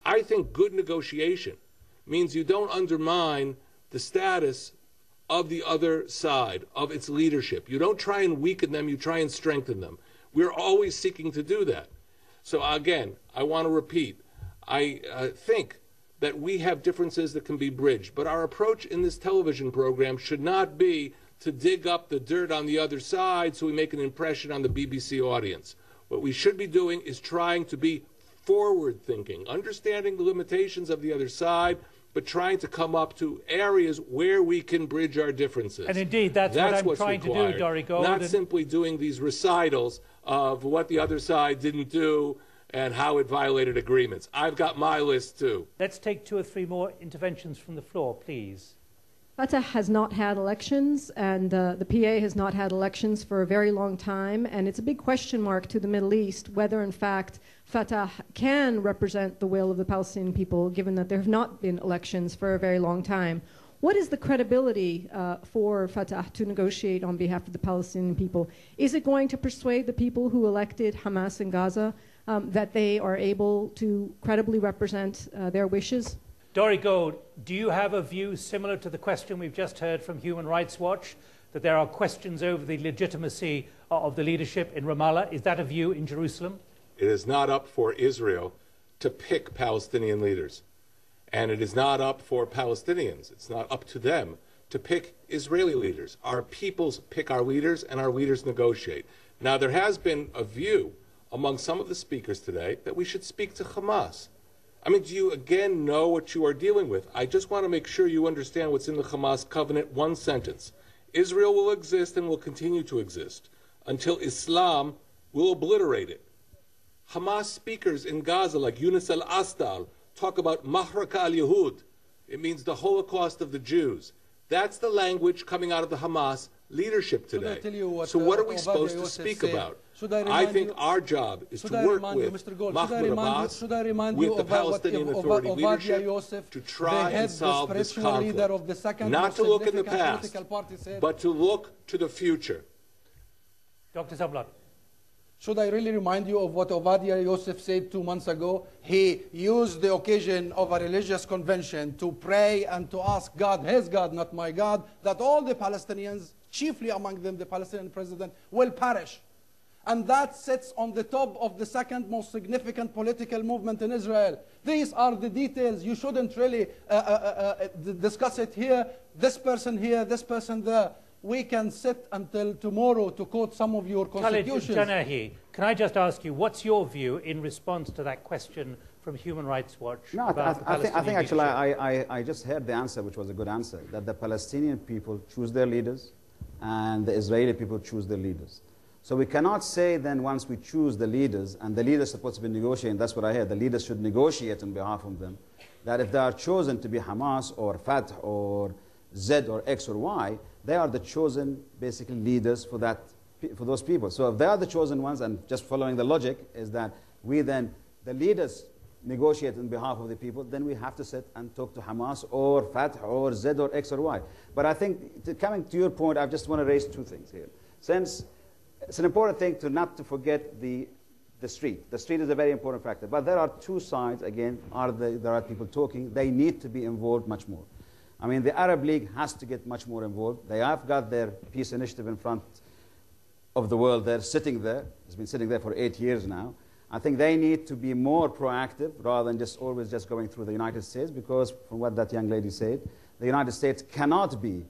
I think good negotiation means you don't undermine the status of the other side, of its leadership. You don't try and weaken them, you try and strengthen them. We're always seeking to do that. So again, I want to repeat, I think that we have differences that can be bridged, but our approach in this television program should not be to dig up the dirt on the other side so we make an impression on the BBC audience. What we should be doing is trying to be forward-thinking, understanding the limitations of the other side, but trying to come up to areas where we can bridge our differences. And indeed, that's what I'm trying to do, Dory Gold. Not simply doing these recitals of what the other side didn't do and how it violated agreements. I've got my list, too. Let's take 2 or 3 more interventions from the floor, please. Fatah has not had elections, and the PA has not had elections for a very long time, and it's a big question mark to the Middle East whether, in fact, Fatah can represent the will of the Palestinian people, given that there have not been elections for a very long time. What is the credibility for Fatah to negotiate on behalf of the Palestinian people? Is it going to persuade the people who elected Hamas in Gaza that they are able to credibly represent their wishes? Dory Gold, do you have a view similar to the question we've just heard from Human Rights Watch, that there are questions over the legitimacy of the leadership in Ramallah? Is that a view in Jerusalem? It is not up for Israel to pick Palestinian leaders. And it is not up for Palestinians. It's not up to them to pick Israeli leaders. Our peoples pick our leaders, and our leaders negotiate. Now, there has been a view among some of the speakers today that we should speak to Hamas. I mean, do you again know what you are dealing with? I just want to make sure you understand what's in the Hamas covenant. One sentence. Israel will exist and will continue to exist until Islam will obliterate it. Hamas speakers in Gaza, like Yunus al-Astal, talk about Mahraka al-Yahud. It means the Holocaust of the Jews. That's the language coming out of the Hamas leadership today. So what are we supposed to speak about? I think our job is to work with Mahmoud Abbas, with the Palestinian Authority leadership, to try and solve this conflict. Not to look in the past, but to look to the future. Dr. Zablat. Should I really remind you of what Ovadia Yosef said 2 months ago? He used the occasion of a religious convention to pray and to ask God, his God, not my God, that all the Palestinians, chiefly among them the Palestinian president, will perish. And that sits on the top of the second most significant political movement in Israel. These are the details. You shouldn't really discuss it here, this person here, this person there. We can sit until tomorrow to quote some of your constitutions. Khalid Janahi, can I just ask you, what's your view in response to that question from Human Rights Watch? No, I think actually I just heard the answer, which was a good answer, that the Palestinian people choose their leaders and the Israeli people choose their leaders. So we cannot say then once we choose the leaders, and the leaders are supposed to be negotiating, that's what I heard, the leaders should negotiate on behalf of them, that if they are chosen to be Hamas or Fatah or Z or X or Y, they are the chosen, basically, leaders for those people. So if they are the chosen ones, and just following the logic, is that we then, the leaders negotiate on behalf of the people, then we have to sit and talk to Hamas or Fatah or Z or X or Y. But I think, coming to your point, I just want to raise 2 things here. Since it's an important thing not to forget the street. The street is a very important factor. But there are 2 sides, again, there are people talking. They need to be involved much more. I mean, the Arab League has to get much more involved. They have got their peace initiative in front of the world. They're sitting there. It's been sitting there for 8 years now. I think they need to be more proactive rather than always just going through the United States, because from what that young lady said, the United States cannot be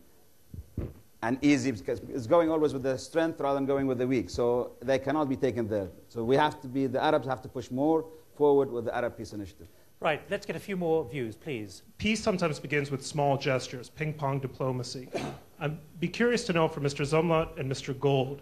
an easy, because it's going always with the strength rather than going with the weak. So they cannot be taken there. So we have to be, the Arabs have to push more forward with the Arab Peace Initiative. Right, let's get a few more views, please. Peace sometimes begins with small gestures, ping-pong diplomacy. I'd be curious to know from Mr. Zumlaut and Mr. Gold,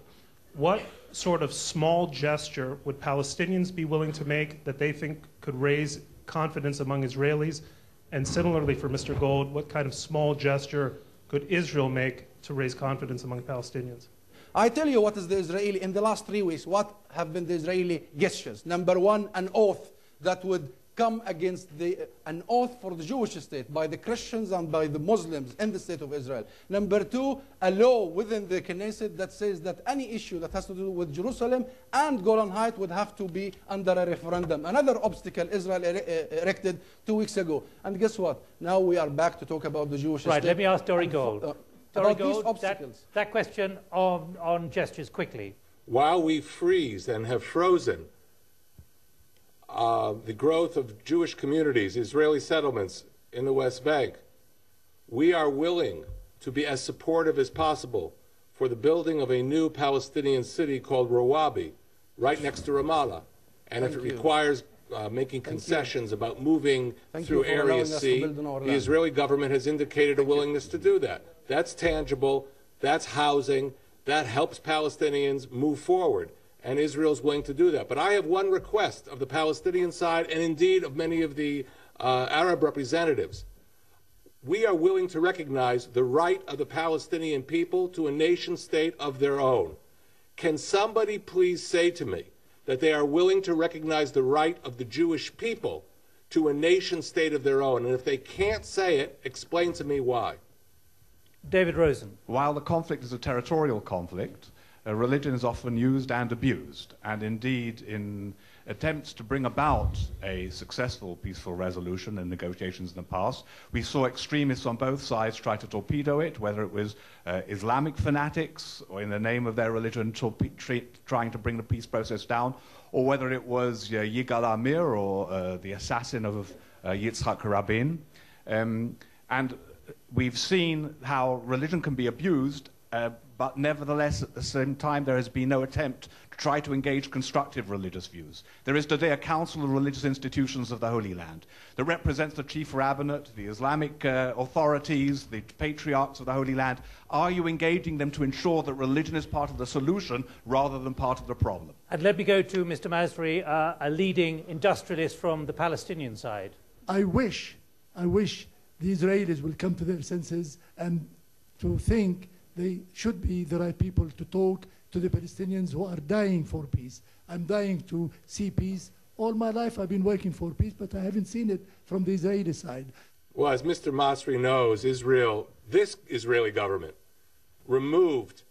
what sort of small gesture would Palestinians be willing to make that they think could raise confidence among Israelis? And similarly for Mr. Gold, what kind of small gesture could Israel make to raise confidence among Palestinians? I tell you what is the Israeli, in the last 3 weeks, what have been the Israeli gestures. Number 1, an oath that would come against an oath for the Jewish state by the Christians and by the Muslims in the state of Israel. Number two, a law within the Knesset that says that any issue that has to do with Jerusalem and Golan Heights would have to be under a referendum. Another obstacle Israel erected 2 weeks ago. And guess what? Now we are back to talk about the Jewish state. Right, let me ask Dori Gold. Dori Gold, that question on gestures quickly. While we freeze and have frozen the growth of Jewish communities, Israeli settlements in the West Bank, we are willing to be as supportive as possible for the building of a new Palestinian city called Rawabi, right next to Ramallah. And if it requires making concessions about moving through Area C, the Israeli government has indicated a willingness to do that. That's tangible, that's housing, that helps Palestinians move forward. And Israel's willing to do that. But I have one request of the Palestinian side and indeed of many of the Arab representatives. We are willing to recognize the right of the Palestinian people to a nation state of their own. Can somebody please say to me that they are willing to recognize the right of the Jewish people to a nation state of their own? And if they can't say it, explain to me why. David Rosen. While the conflict is a territorial conflict, religion is often used and abused, and indeed in attempts to bring about a successful peaceful resolution in negotiations in the past, we saw extremists on both sides try to torpedo it, whether it was Islamic fanatics or in the name of their religion trying to bring the peace process down, or whether it was Yigal Amir or the assassin of Yitzhak Rabin. And we've seen how religion can be abused, but nevertheless, at the same time, there has been no attempt to try to engage constructive religious views. There is today a Council of Religious Institutions of the Holy Land that represents the chief rabbinate, the Islamic authorities, the patriarchs of the Holy Land. Are you engaging them to ensure that religion is part of the solution rather than part of the problem? And let me go to Mr. Masri, a leading industrialist from the Palestinian side. I wish the Israelis will come to their senses and to think they should be the right people to talk to the Palestinians who are dying for peace. I'm dying to see peace. All my life I've been working for peace, but I haven't seen it from the Israeli side. Well, as Mr. Masri knows, this Israeli government removed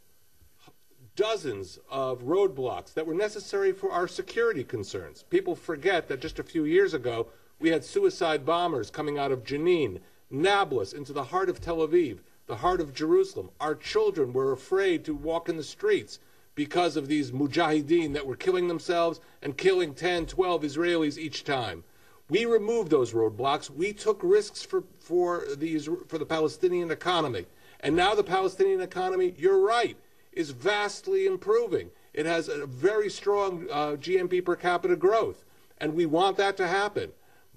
dozens of roadblocks that were necessary for our security concerns. People forget that just a few years ago, we had suicide bombers coming out of Jenin, Nablus, into the heart of Tel Aviv, the heart of Jerusalem. Our children were afraid to walk in the streets because of these mujahideen that were killing themselves and killing 10, 12 Israelis each time. We removed those roadblocks. We took risks for the Palestinian economy. And now the Palestinian economy, you're right, is vastly improving. It has a very strong GNP per capita growth. And we want that to happen.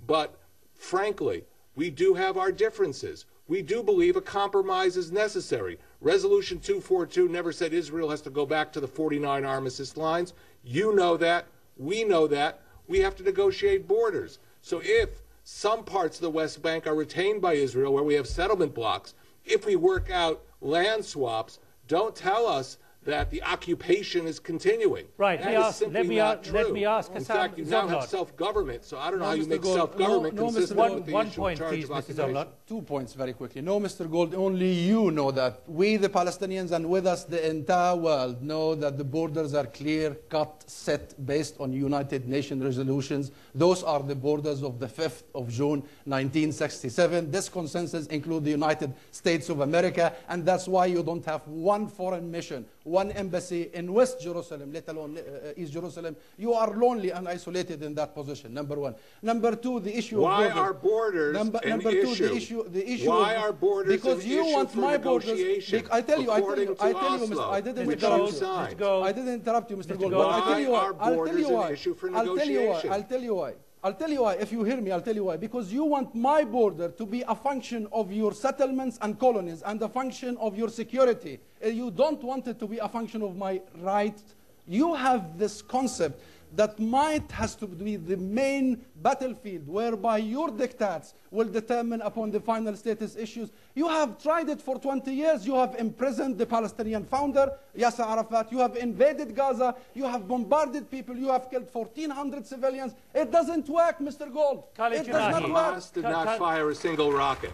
But frankly, we do have our differences. We do believe a compromise is necessary. Resolution 242 never said Israel has to go back to the 49 armistice lines. You know that. We know that. We have to negotiate borders. So if some parts of the West Bank are retained by Israel, where we have settlement blocks, if we work out land swaps, don't tell us that the occupation is continuing. Right. That is simply not true. Let me ask In fact, you now have self-government, so I don't know how you make self-government consistent with the issue of charge of occupation. 2 points very quickly. No, Mr. Gold, only you know that. We, the Palestinians, and with us the entire world, know that the borders are clear-cut, set based on United Nations resolutions. Those are the borders of the 5th of June, 1967. This consensus includes the United States of America, and that's why you don't have one foreign mission, one embassy in West Jerusalem, let alone East Jerusalem. You are lonely and isolated in that position, number one. Number two, the issue Why of borders. are borders number an two, issue? The issue Why of, are borders because an you issue want for my borders. negotiation? I tell you, Oslo, I didn't which interrupt you you. signed. I didn't interrupt you, Mr. Gold. Why I'll tell you why. are borders an issue for negotiation? I'll tell you why. I'll tell you why. If you hear me, I'll tell you why. Because you want my border to be a function of your settlements and colonies and a function of your security. You don't want it to be a function of my right. You have this concept that might has to be the main battlefield whereby your diktats will determine upon the final status issues. You have tried it for 20 years. You have imprisoned the Palestinian founder, Yasser Arafat. You have invaded Gaza. You have bombarded people. You have killed 1,400 civilians. It doesn't work, Mr. Gold. It does not work. Hamas did not fire a single rocket.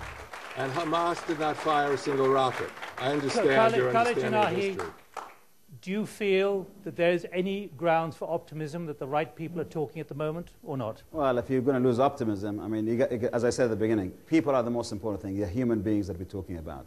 And Hamas did not fire a single rocket. I understand your understanding of history. Do you feel that there's any grounds for optimism that the right people are talking at the moment, or not? Well, if you're going to lose optimism, I mean, as I said at the beginning, people are the most important thing. They're human beings that we're talking about.